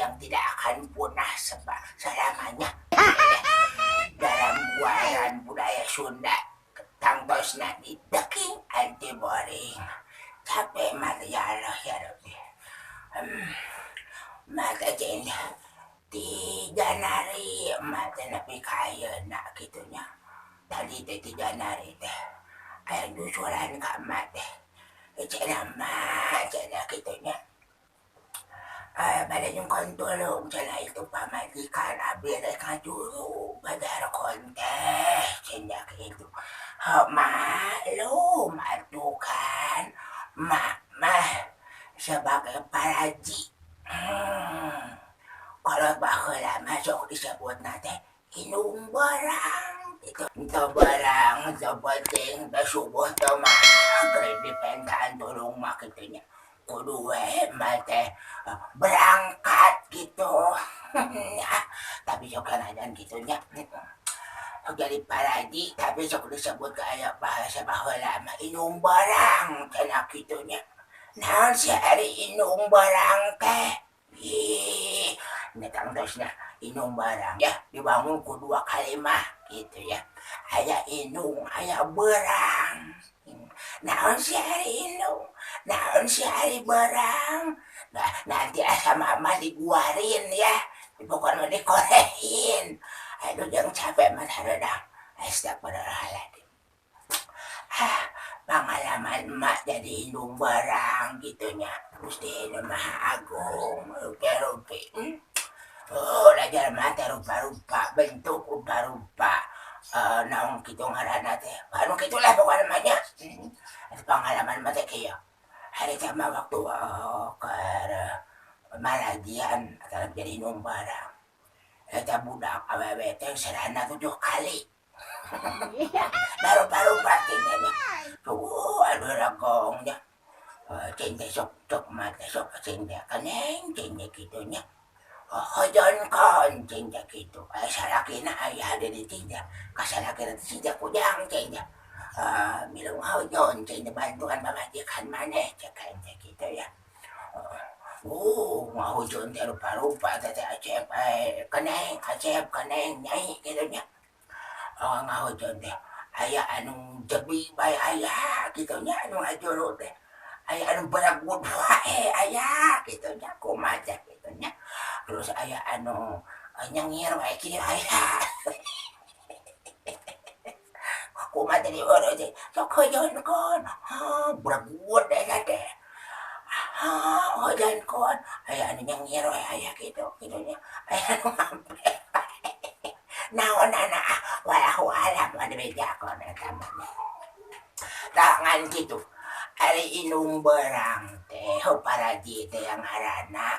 yang tidak akan punah selamanya. Dalam buaran budaya Sunda, tangtosna di daging anti boring. Capek mati ya Allah ya Rabbi. Mata jenda tiga nari mata nabi kaya nak gitunya. Tadi teh tiga nari teh ayah dusuran kamat teh. Cina gitunya. Pada yung kontulong cina itu pamajikan abire ka dulu badar kontes cina gitu. Maklum atukan mama sebagai paraji. Kalau bakal masuk disebut nanti inung barang itu barang penting subuh teman kredipentan tolong makitunya kudu mate berangkat gitu. Tapi juga najan gitunya jadi paraji tapi sok disebut kayak bahasa baheula mah inung barang cenah gitunya. Naon si ari inung barang teh? Netangdosna inung barang ya dibangun ku dua kalimat gitu ya. Aya inung, aya berang. Naon si ari inung, naon si ari berang. Nah, nanti asa mama diguarin ya. Bukan mau dikorehin. Aduh jangan capek mah hareudang. Astagfirullahaladzim. Pengalaman emak jadi indung barang gitunya. Gusti Maha Agung, rupa-rupa. Lajar mata rupa-rupa, bentuk rupa-rupa. Naung gitu ngaranna teh. Anu kitulah pokoknya namanya. Pengalaman mata kieu. Hari sama waktu ke malagian atau jadi indung barang. Eta budak awewe teh serana 7 kali. Baru-baru tinggalnya. Aduh ragongnya. Cinta sok mata sok cinta kaneng cinta gitunya. Hojon kon cinta gitu. Salakina ayah ada di cinta. Kasalakina cinta kujang cinta. Milung hojon cinta bantuan pemajikan maneh cekain gitu ya. Mahujon teh rupa-rupa teh acep kaneng nyai gitunya. Ngahujon teh aya anu jebi bae aya gitunya anu ngajuru teh aya anu beragut wae aya gitunya kumaha gitunya terus aya anu nyengir wae kieu aya kumaha teh diurus teh sok hojon kon beragut aya teh hojon kon aya anu nyengir wae aya gitunya aya anu ngampe naon anak walah ada beja kon eta mah. Tangan gitu. Ari inung barang teh paraji teh yang ngaranna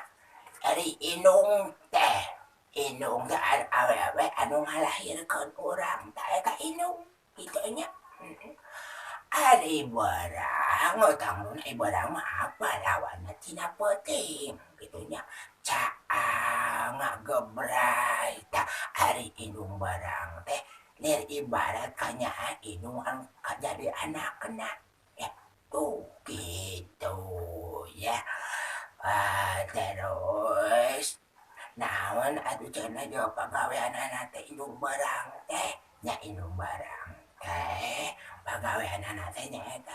ari inung teh. Inung teh awewe anu ngalahirkeun urang teh eta inung kitu nya. Ari barang utangna ai barang mah apa lawanna tina penting kitu nya. Caang ngagebrai tah ari inung barang teh lir ibarat kanya inung anu jadi anak kena ya tuh gitu ya. Terus naon atuh cenah jawab pagaweanana teh inung barang teh nya inung barang teh pagaweanana teh nyaeta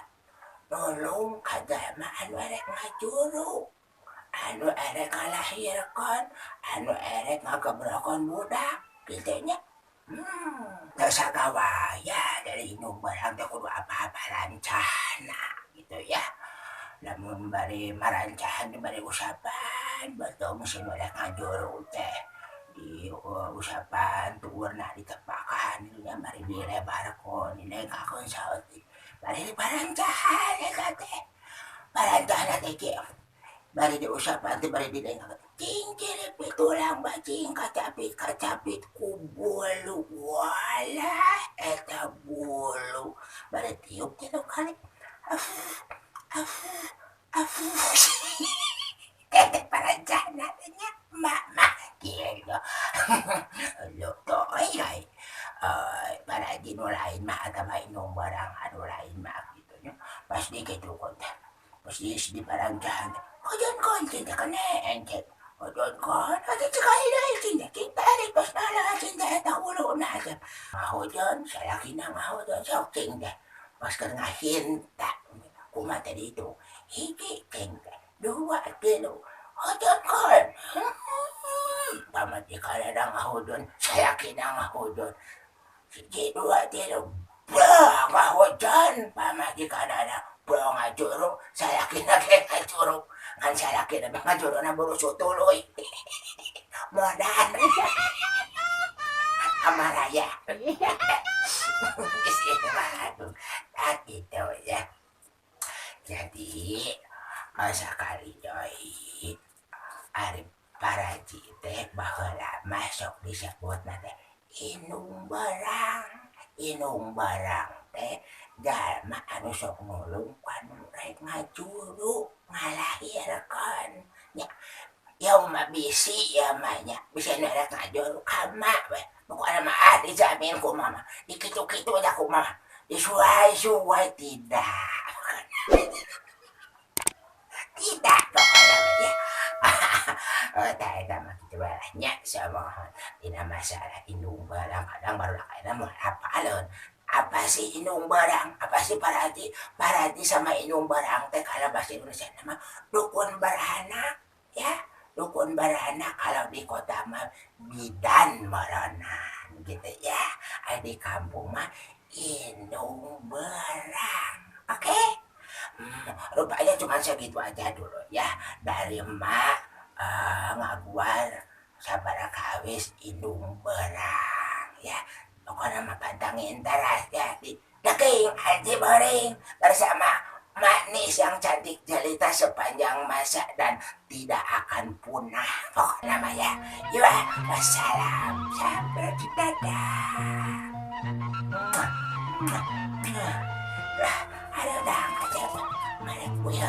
nulung ka jalma anu erek ngajuru anu erek ngalahirkeun anu erek ngagebrokeun budak kitu nya. Tasagawaya dari inung barang teh kudu apa-apa rancana gitu ya. Lamun bari marancahan bari usapan betul mesin oleh ngajuru teh di usapan tuurna ditepakan nya bari dilebarkeun dinengkakeun saeutik bari diparancahan eta teh. Parancahan teh kieu bari diusapan teh bari dinengkakeun cingkirip tulang bacing kacapit ku bulu walah eta bulu bari tiup tilu kali tetek paranjana nya mama gitu lu toy kai paraji nu lain mah atama inung barang anu lain mah gitu nya pas di kitu kon teh pas di paranjahan hojon kon teh kaneng Doon ko, nagkakay na cinta, cinta, pas na lang cinta, tawulo na siya. Ako doon, sa laki ng ako doon, sa cinta. Pas ka nga hinta, kumata dito, higi cinta, dua kilo. O doon ko, pamati ka na lang ako doon, sa laki ng ako doon. Sige, dua kilo, bro, ako doon, pamati ka na lang. Bro nga juro, sa laki na kaya juro. Kan sa laki na mga juro na buruso tuloy. Modan. Amaraya. Kasi naman, at ito ya. Jadi, masakali nyo'y ari para jite bahwa masuk disebut nanti inung barang teh jalma anu sok ngulung kan rek ngajuru ngalahirkan nya yang mabisi ya manya bisa nara ngajuru kama we pokoknya mah dijamin ku mama dikitu-kitu aja ku mama disuai-suai tidak pokoknya ya. Oh, tayo naman kita balanya sama tidak masalah inung barang kadang baru kaya mau apalon apa sih inung barang apa sih parati sama inung barang teh kalau bahasa Indonesia nama dukun baranak ya dukun baranak kalau di kota mah bidan maranan gitu ya di kampung mah inung barang oke? Rupanya cuma segitu aja dulu ya dari emak ngaguar sabara kawis indung berang ya pokoknya mah pantangin teras ya di daging aji boring bersama manis yang cantik jelita sepanjang masa dan tidak akan punah pokoknya mah ya yuk wassalam sampai dadah ada dah aja mereka punya